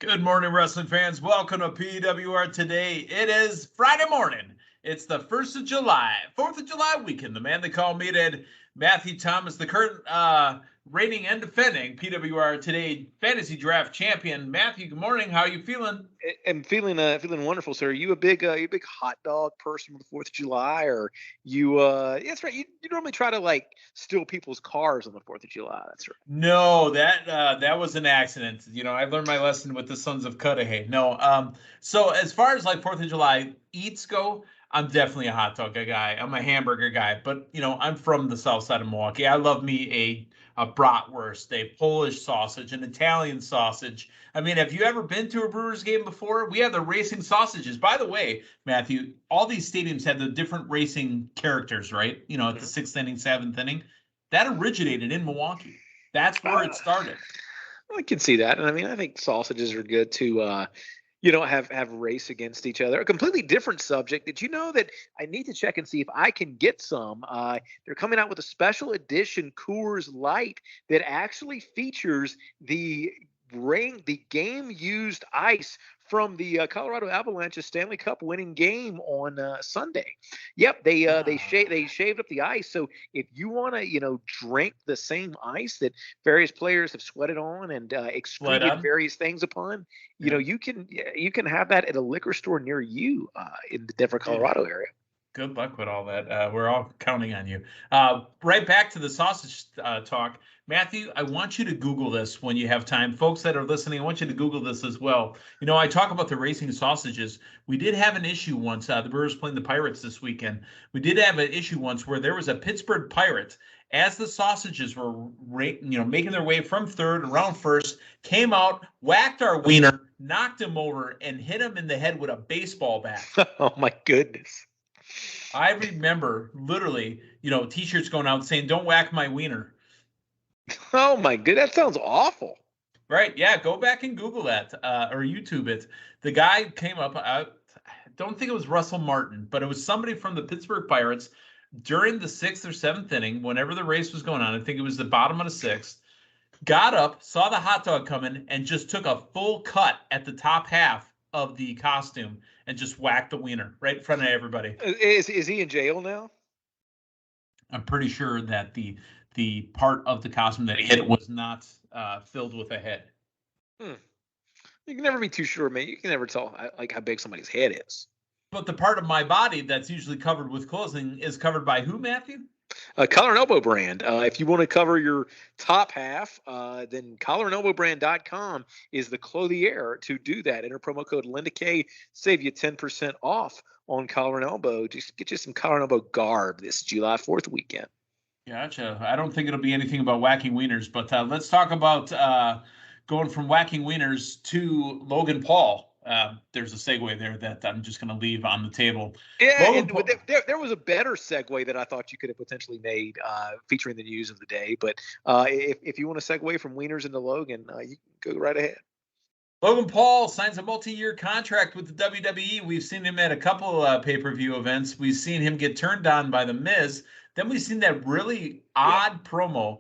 Good morning, wrestling fans. Welcome to PWR today. It is Friday morning. It's the 1st of July, 4th of July weekend. The man they call Meathead, Matthew Thomas, the current reigning and defending PWR today fantasy draft champion. Matthew, good morning. How are you feeling? I'm feeling wonderful, sir. Are you a big hot dog person for the 4th of July, or you? That's right. You normally try to steal people's cars on the 4th of July. That's right. No, that was an accident. I learned my lesson with the Sons of Cudahy. No, so as far as 4th of July eats go, I'm definitely a hot dog guy. I'm a hamburger guy, but I'm from the south side of Milwaukee. I love me a bratwurst, a Polish sausage, an Italian sausage. I mean, have you ever been to a Brewers game before? We have the racing sausages. By the way, Matthew, all these stadiums have the different racing characters, right? At the 6th inning, 7th inning. That originated in Milwaukee. That's where it started. I can see that, and I mean, I think sausages are good to have race against each other. A completely different subject. Did you know that I need to check and see if I can get some? They're coming out with a special edition Coors Light that actually features the game used ice from the Colorado Avalanche's Stanley Cup winning game on Sunday. Yep, they shaved up the ice. So if you want to drink the same ice that various players have sweated on and excreted various things upon, you can have that at a liquor store near you in the Denver, Colorado area. Good luck with all that. We're all counting on you. Right back to the sausage talk. Matthew, I want you to Google this when you have time. Folks that are listening, I want you to Google this as well. I talk about the racing sausages. We did have an issue once. The Brewers playing the Pirates this weekend. We did have an issue once where there was a Pittsburgh Pirate. As the sausages were making their way from third around first, came out, whacked our wiener, knocked him over, and hit him in the head with a baseball bat. Oh, my goodness. I remember literally, T-shirts going out saying, "Don't whack my wiener." Oh my god, that sounds awful. Right? Yeah, go back and Google that or YouTube it. The guy came up. I don't think it was Russell Martin, but it was somebody from the Pittsburgh Pirates during the 6th or 7th inning, whenever the race was going on. I think it was the bottom of the 6th. Got up, saw the hot dog coming, and just took a full cut at the top half of the costume and just whacked the wiener right in front of everybody. Is he in jail now? I'm pretty sure that the part of the costume that he hit was not filled with a head. You can never be too sure, man. You can never tell how big somebody's head is. But the part of my body that's usually covered with clothing is covered by who, Matthew? Collar and Elbow brand. If you want to cover your top half, then collarandelbowbrand.com is the clothier to do that. Enter promo code LindaK, save you 10% off on Collar and Elbow. Just get you some Collar and Elbow garb this July 4th weekend. Gotcha. I don't think it'll be anything about whacking wieners, but let's talk about going from whacking wieners to Logan Paul. There's a segue there that I'm just going to leave on the table. Yeah, there was a better segue that I thought you could have potentially made featuring the news of the day. But if you want to segue from wieners into Logan, you can go right ahead. Logan Paul signs a multi-year contract with the WWE. We've seen him at a couple pay-per-view events. We've seen him get turned on by The Miz. Then we've seen that really odd promo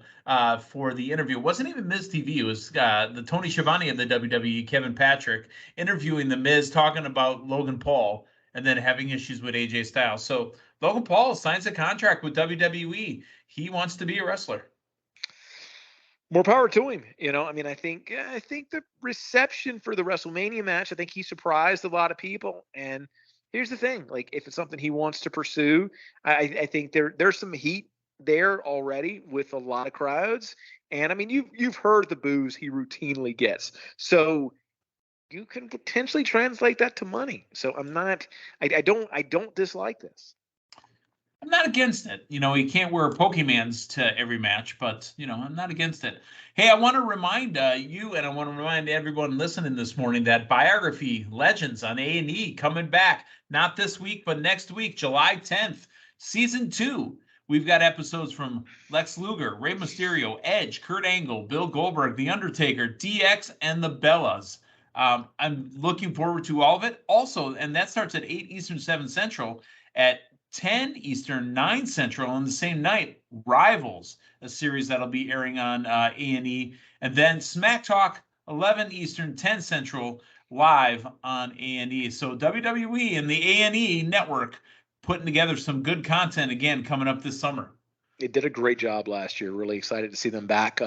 for the interview. It wasn't even Miz TV. It was the Tony Schiavone of the WWE, Kevin Patrick, interviewing The Miz, talking about Logan Paul, and then having issues with AJ Styles. So Logan Paul signs a contract with WWE. He wants to be a wrestler. More power to him. I think the reception for the WrestleMania match, I think he surprised a lot of people. And here's the thing, if it's something he wants to pursue, I think there's some heat there already with a lot of crowds. And I mean, you've heard the boos he routinely gets. So you can potentially translate that to money. So I don't dislike this. I'm not against it. You can't wear Pokemans to every match, but, I'm not against it. Hey, I want to remind you, and I want to remind everyone listening this morning that Biography Legends on A&E coming back, not this week, but next week, July 10th, season 2. We've got episodes from Lex Luger, Rey Mysterio, Edge, Kurt Angle, Bill Goldberg, The Undertaker, DX, and the Bellas. I'm looking forward to all of it. Also, and that starts at 8 Eastern, 7 Central, at 10 Eastern, 9 Central on the same night, Rivals, a series that'll be airing on A&E. And then Smack Talk 11 Eastern, 10 Central, live on A&E. So WWE and the A&E network putting together some good content again coming up this summer. They did a great job last year. Really excited to see them back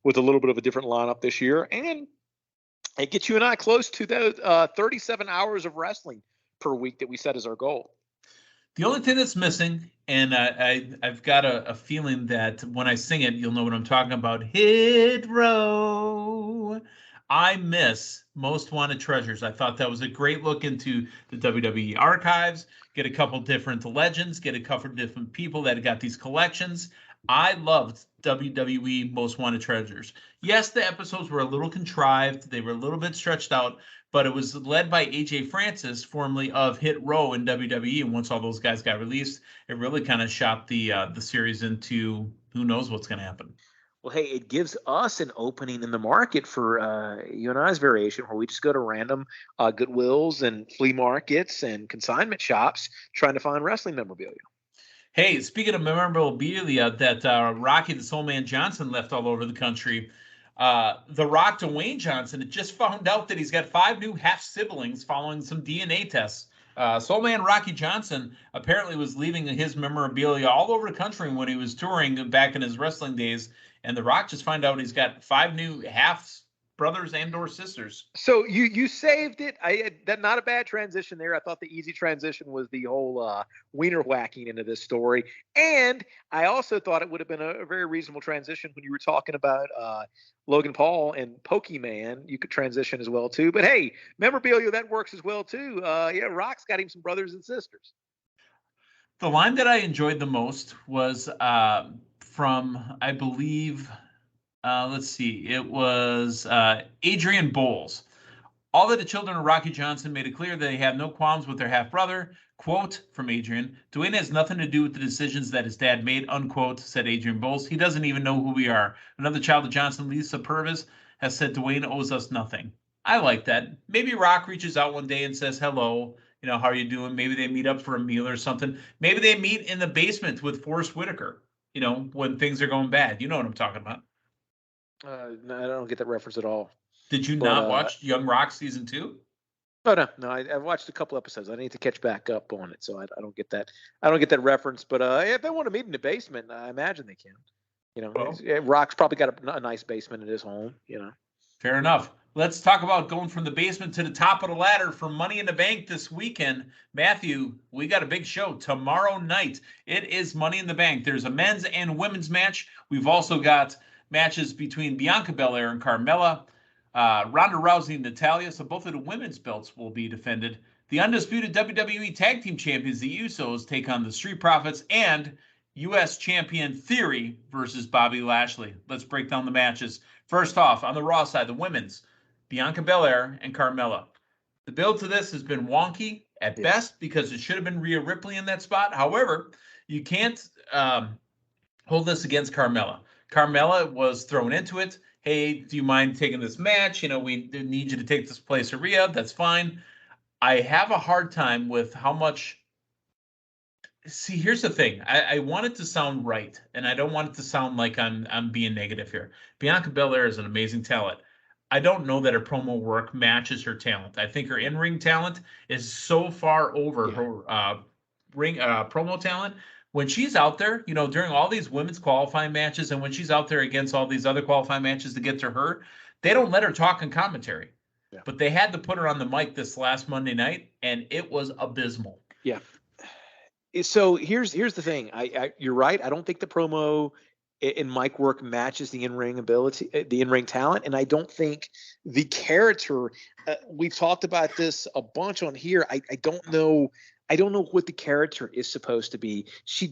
with a little bit of a different lineup this year. And it gets you and I close to those 37 hours of wrestling per week that we set as our goal. The only thing that's missing, and I've got a feeling that when I sing it, you'll know what I'm talking about. Hit row. I miss Most Wanted Treasures. I thought that was a great look into the WWE archives, get a couple different legends, get a couple different people that got these collections. I loved WWE Most Wanted Treasures. Yes, the episodes were a little contrived. They were a little bit stretched out, but it was led by AJ Francis, formerly of Hit Row in WWE. And once all those guys got released, it really kind of shot the series into who knows what's going to happen. Well, hey, it gives us an opening in the market for you and I's variation, where we just go to random Goodwills and flea markets and consignment shops trying to find wrestling memorabilia. Hey, speaking of memorabilia that Rocky the Soul Man Johnson left all over the country, The Rock Dwayne Johnson had just found out that he's got 5 new half-siblings following some DNA tests. Soul Man Rocky Johnson apparently was leaving his memorabilia all over the country when he was touring back in his wrestling days, and The Rock just found out he's got 5 new half-brothers and/or sisters. So you saved it. That not a bad transition there. I thought the easy transition was the whole wiener whacking into this story, and I also thought it would have been a very reasonable transition when you were talking about Logan Paul and Pokemon. You could transition as well too. But hey, memorabilia that works as well too. Yeah, Rock's got him some brothers and sisters. The line that I enjoyed the most was from, I believe, let's see, it was Adrian Bowles. All of the children of Rocky Johnson made it clear that they have no qualms with their half-brother. Quote from Adrian, Dwayne has nothing to do with the decisions that his dad made, unquote, said Adrian Bowles. He doesn't even know who we are. Another child of Johnson, Lisa Purvis, has said Dwayne owes us nothing. I like that. Maybe Rock reaches out one day and says, hello, how are you doing? Maybe they meet up for a meal or something. Maybe they meet in the basement with Forrest Whitaker, when things are going bad. You know what I'm talking about. No, I don't get that reference at all. Did you not watch Young Rock season 2? Oh no, I've watched a couple episodes. I need to catch back up on it, so I don't get that. I don't get that reference. But if they want to meet in the basement, I imagine they can. Rock's probably got a nice basement in his home. Fair enough. Let's talk about going from the basement to the top of the ladder for Money in the Bank this weekend. Matthew, we got a big show tomorrow night. It is Money in the Bank. There's a men's and women's match. We've also got matches between Bianca Belair and Carmella, Ronda Rousey and Natalya. So both of the women's belts will be defended. The undisputed WWE Tag Team Champions, the Usos, take on the Street Profits, and U.S. Champion Theory versus Bobby Lashley. Let's break down the matches. First off, on the Raw side, the women's, Bianca Belair and Carmella. The build to this has been wonky at best because it should have been Rhea Ripley in that spot. However, you can't hold this against Carmella. Carmella was thrown into it. Hey, do you mind taking this match? We need you to take this place of Rhea. That's fine. I have a hard time with how much. See, here's the thing. I want it to sound right, and I don't want it to sound like I'm being negative here. Bianca Belair is an amazing talent. I don't know that her promo work matches her talent. I think her in-ring talent is so far over her ring promo talent. When she's out there, during all these women's qualifying matches, and when she's out there against all these other qualifying matches to get to her, they don't let her talk in commentary. Yeah. But they had to put her on the mic this last Monday night, and it was abysmal. Yeah. So here's the thing. You're right. I don't think the promo and mic work matches the in-ring ability, the in-ring talent, and I don't think the character. We've talked about this a bunch on here. I don't know. I don't know what the character is supposed to be.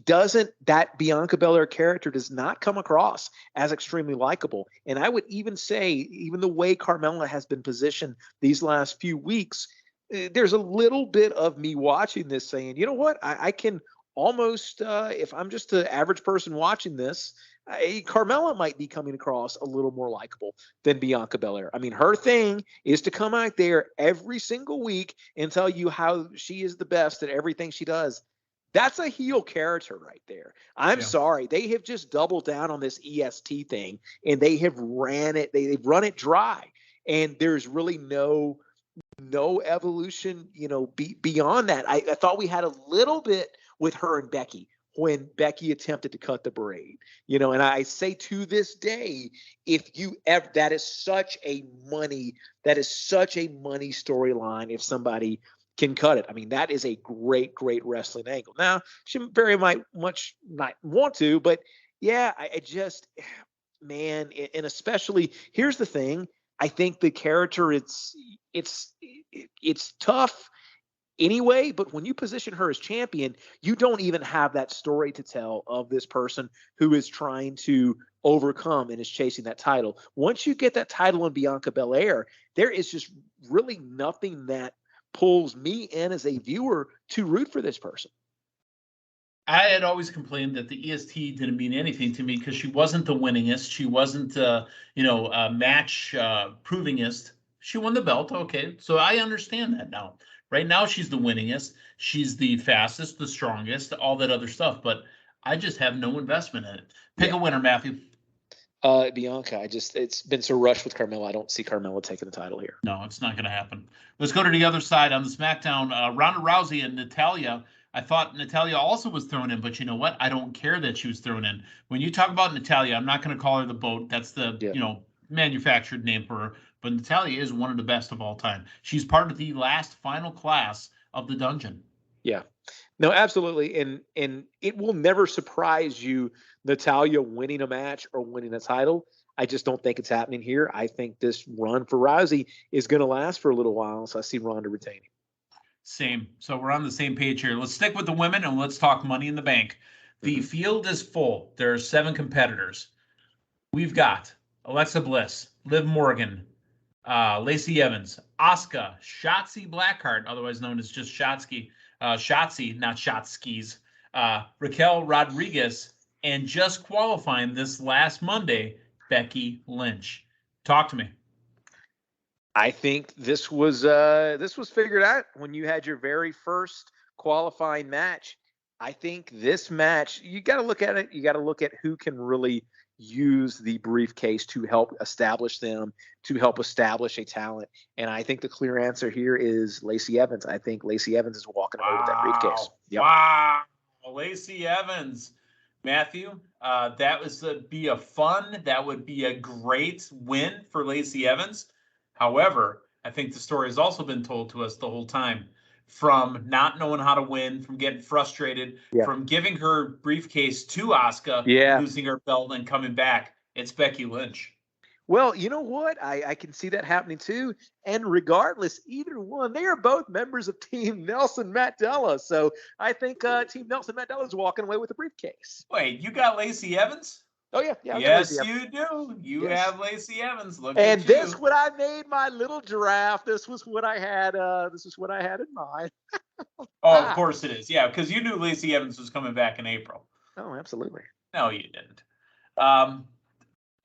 That Bianca Belair character does not come across as extremely likable. And I would even say, even the way Carmella has been positioned these last few weeks, there's a little bit of me watching this saying, you know what, I can almost, if I'm just an average person watching this, Carmella might be coming across a little more likable than Bianca Belair. I mean, her thing is to come out there every single week and tell you how she is the best at everything she does. That's a heel character right there. I'm sorry. They have just doubled down on this EST thing, and they have ran it. They've run it dry. and there's really no evolution, beyond that. I thought we had a little bit with her and Becky when Becky attempted to cut the braid, and I say to this day, if you ever, that is such a money storyline. If somebody can cut it, I mean, that is a great wrestling angle. Now, she very much not want to, but yeah, I just, man, and especially, here's the thing. I think the character, it's tough anyway, but when you position her as champion, you don't even have that story to tell of this person who is trying to overcome and is chasing that title. Once you get that title in Bianca Belair, there is just really nothing that pulls me in as a viewer to root for this person. I had always complained that the EST didn't mean anything to me because she wasn't the winningest. She wasn't, match provingest. She won the belt. Okay. So I understand that now. Right now, she's the winningest. She's the fastest, the strongest, all that other stuff. But I just have no investment in it. Pick a winner, Matthew. Bianca. It's been so rushed with Carmella. I don't see Carmella taking the title here. No, it's not going to happen. Let's go to the other side on the SmackDown. Ronda Rousey and Natalya. I thought Natalya also was thrown in, but you know what? I don't care that she was thrown in. When you talk about Natalya, I'm not going to call her the BOAT. That's the manufactured name for her. But Natalya is one of the best of all time. She's part of the last final class of the dungeon. Yeah. No, absolutely. And it will never surprise you, Natalya winning a match or winning a title. I just don't think it's happening here. I think this run for Rousey is going to last for a little while. So I see Ronda retaining. Same. So we're on the same page here. Let's stick with the women and let's talk Money in the Bank. The field is full. There are 7 competitors. We've got Alexa Bliss, Liv Morgan, Lacey Evans, Asuka, Shotzi Blackheart, otherwise known as just Shotzi, not Shotskis, Raquel Rodriguez, and just qualifying this last Monday, Becky Lynch. Talk to me. I think this was figured out when you had your very first qualifying match. I think this match, you got to look at it. You got to look at who can really use the briefcase to help establish them, to help establish a talent. And I think the clear answer here is Lacey Evans. I think Lacey Evans is walking away with that briefcase. Yep. Wow. Lacey Evans. Matthew, that would be a great win for Lacey Evans. However, I think the story has also been told to us the whole time, from not knowing how to win, from getting frustrated, from giving her briefcase to Asuka, losing her belt and coming back. It's Becky Lynch. Well, you know what? I can see that happening too. And regardless, either one, they are both members of Team Nelson Mandela. So I think Team Nelson Mandela is walking away with the briefcase. Wait, you got Lacey Evans? Oh, yeah. Yes, you do. You have Lacey Evans. Look at you. And this when I made my little draft. This was what I had. In mind. Oh, of course it is. Yeah, because you knew Lacey Evans was coming back in April. Oh, absolutely. No, you didn't.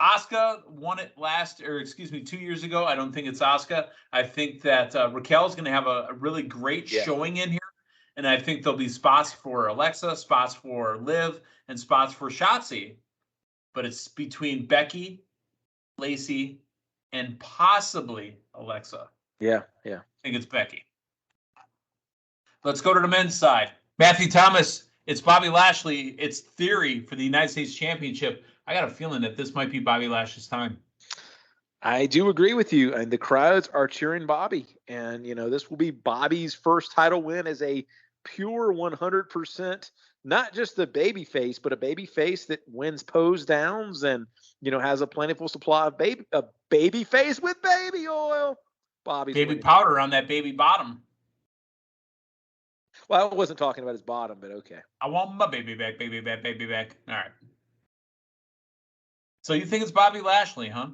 Asuka won it 2 years ago. I don't think it's Asuka. I think that Raquel is going to have a really great showing in here. And I think there'll be spots for Alexa, spots for Liv, and spots for Shotzi. But it's between Becky, Lacey, and possibly Alexa. Yeah. I think it's Becky. Let's go to the men's side. Matthew Thomas, it's Bobby Lashley. It's Theory for the United States Championship. I got a feeling that this might be Bobby Lashley's time. I do agree with you. And the crowds are cheering Bobby. And, this will be Bobby's first title win as a pure 100%. Not just a baby face, but a baby face that wins pose downs and, has a plentiful supply of baby face with baby oil. Bobby's baby winning. Powder on that baby bottom. Well, I wasn't talking about his bottom, but okay. I want my baby back, baby back, baby back. All right. So you think it's Bobby Lashley, huh?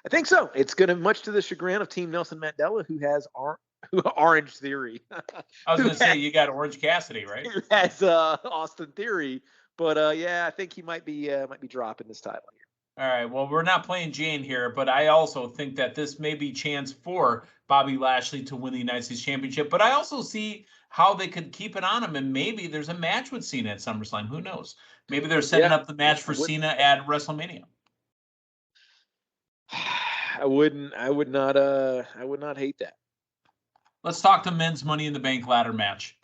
I think so. It's going to, much to the chagrin of Team Nelson Mandela, who has Orange Theory. I was going to say, you got Orange Cassidy, right? Who has Austin Theory, but I think he might be dropping this title here. All right. Well, we're not playing Jane here, but I also think that this may be chance for Bobby Lashley to win the United States Championship. But I also see how they could keep it on him, and maybe there's a match with Cena at SummerSlam. Who knows? Maybe they're setting up the match for Cena at WrestleMania. I would not hate that. Let's talk to men's Money in the Bank ladder match.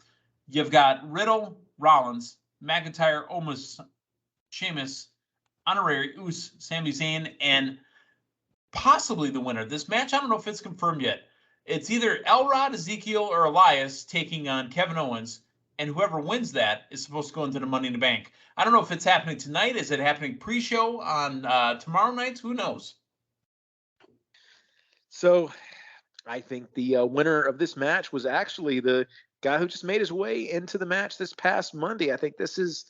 You've got Riddle, Rollins, McIntyre, Omos, Sheamus, Honorary, Uso, Sami Zayn, and possibly the winner. This match, I don't know if it's confirmed yet. It's either Elrod, Ezekiel, or Elias taking on Kevin Owens, and whoever wins that is supposed to go into the Money in the Bank. I don't know if it's happening tonight. Is it happening pre-show on tomorrow night? Who knows? So I think the winner of this match was actually the guy who just made his way into the match this past Monday. I think this is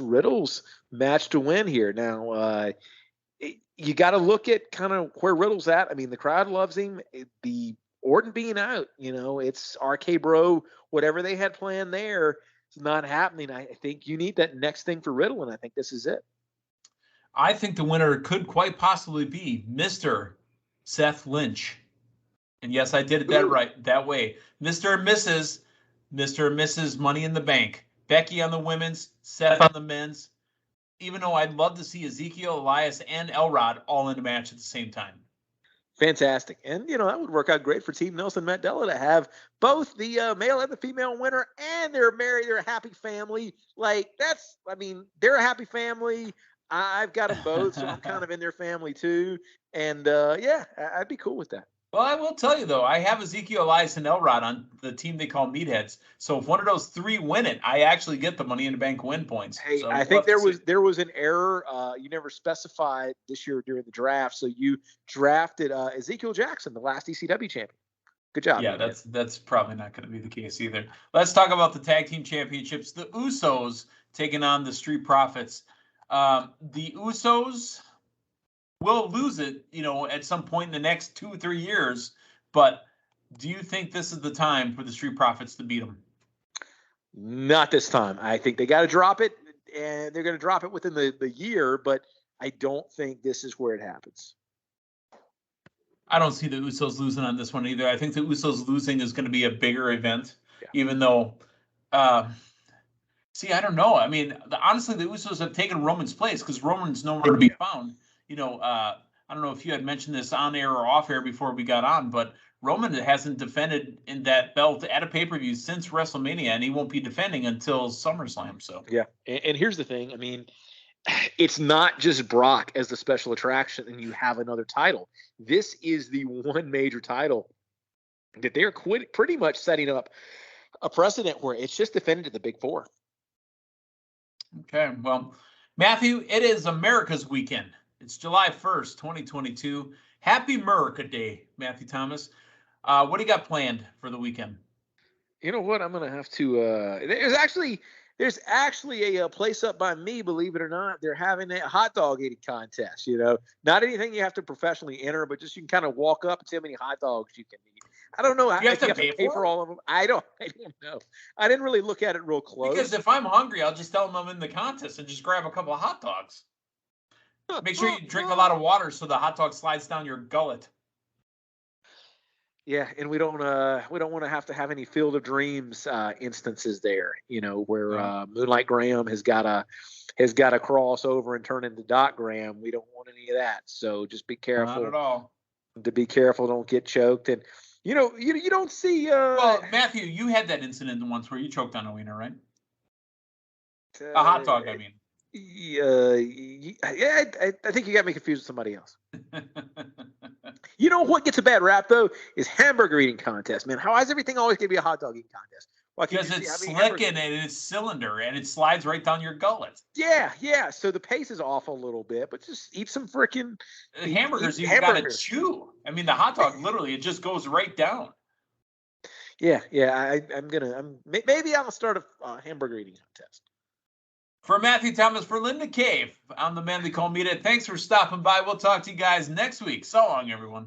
Riddle's match to win here. Now, you got to look at kind of where Riddle's at. I mean, the crowd loves him. The Orton being out, it's RK Bro, whatever they had planned there, it's not happening. I think you need that next thing for Riddle, and I think this is it. I think the winner could quite possibly be Mr. Seth Lynch. And yes, I did it that way. Mr. and Mrs. Money in the Bank. Becky on the women's, Seth on the men's. Even though I'd love to see Ezekiel, Elias, and Elrod all in the match at the same time. Fantastic. And, that would work out great for Team Nelson Mandela to have both the male and the female winner, and they're married, they're a happy family. They're a happy family. I've got them both, so I'm kind of in their family too. And, I'd be cool with that. Well, I will tell you, though, I have Ezekiel, Elias, and Elrod on the team they call Meatheads. So if one of those three win it, I actually get the Money in the Bank win points. Hey, so I think there was an error. You never specified this year during the draft, so you drafted Ezekiel Jackson, the last ECW champion. Good job. Yeah, that's probably not going to be the case either. Let's talk about the tag team championships. The Usos taking on the Street Profits. The Usos will lose it, at some point in the next 2 or 3 years. But do you think this is the time for the Street Profits to beat them? Not this time. I think they got to drop it, and they're going to drop it within the year. But I don't think this is where it happens. I don't see the Usos losing on this one either. I think the Usos losing is going to be a bigger event, even though. I don't know. I mean, honestly, the Usos have taken Roman's place because Roman's nowhere to be found. I don't know if you had mentioned this on air or off air before we got on, but Roman hasn't defended in that belt at a pay-per-view since WrestleMania, and he won't be defending until SummerSlam. So yeah, and here's the thing. I mean, it's not just Brock as the special attraction and you have another title. This is the one major title that they're pretty much setting up a precedent where it's just defended at the Big Four. Okay, well, Matthew, it is America's weekend. It's July 1st, 2022. Happy America Day, Matthew Thomas. What do you got planned for the weekend? You know what? I'm going to have to there's actually a place up by me, believe it or not. They're having a hot dog eating contest, Not anything you have to professionally enter, but just you can kind of walk up and see how many hot dogs you can eat. I don't know. You have to pay for all of them. I don't know. I didn't really look at it real close. Because if I'm hungry, I'll just tell them I'm in the contest and just grab a couple of hot dogs. Make sure you drink a lot of water so the hot dog slides down your gullet. Yeah, and we don't want to have any Field of Dreams instances there, where Moonlight Graham has got to cross over and turn into Doc Graham. We don't want any of that. So just be careful. Not at all. To be careful, don't get choked, and you don't see. Well, Matthew, you had that incident once where you choked on a wiener, right? A hot dog, I mean. Yeah, I think you got me confused with somebody else. You know what gets a bad rap though is hamburger eating contest, man. Why is everything always going to be a hot dog eating contest? Because it's slick and it's cylinder and it slides right down your gullet. Yeah. So the pace is off a little bit, but just eat some freaking hamburgers. You got to chew. I mean, the hot dog literally it just goes right down. Yeah. Maybe I'll start a hamburger eating contest. For Matthew Thomas, for Linda Cave, I'm the man they call Meathead. Thanks for stopping by. We'll talk to you guys next week. So long, everyone.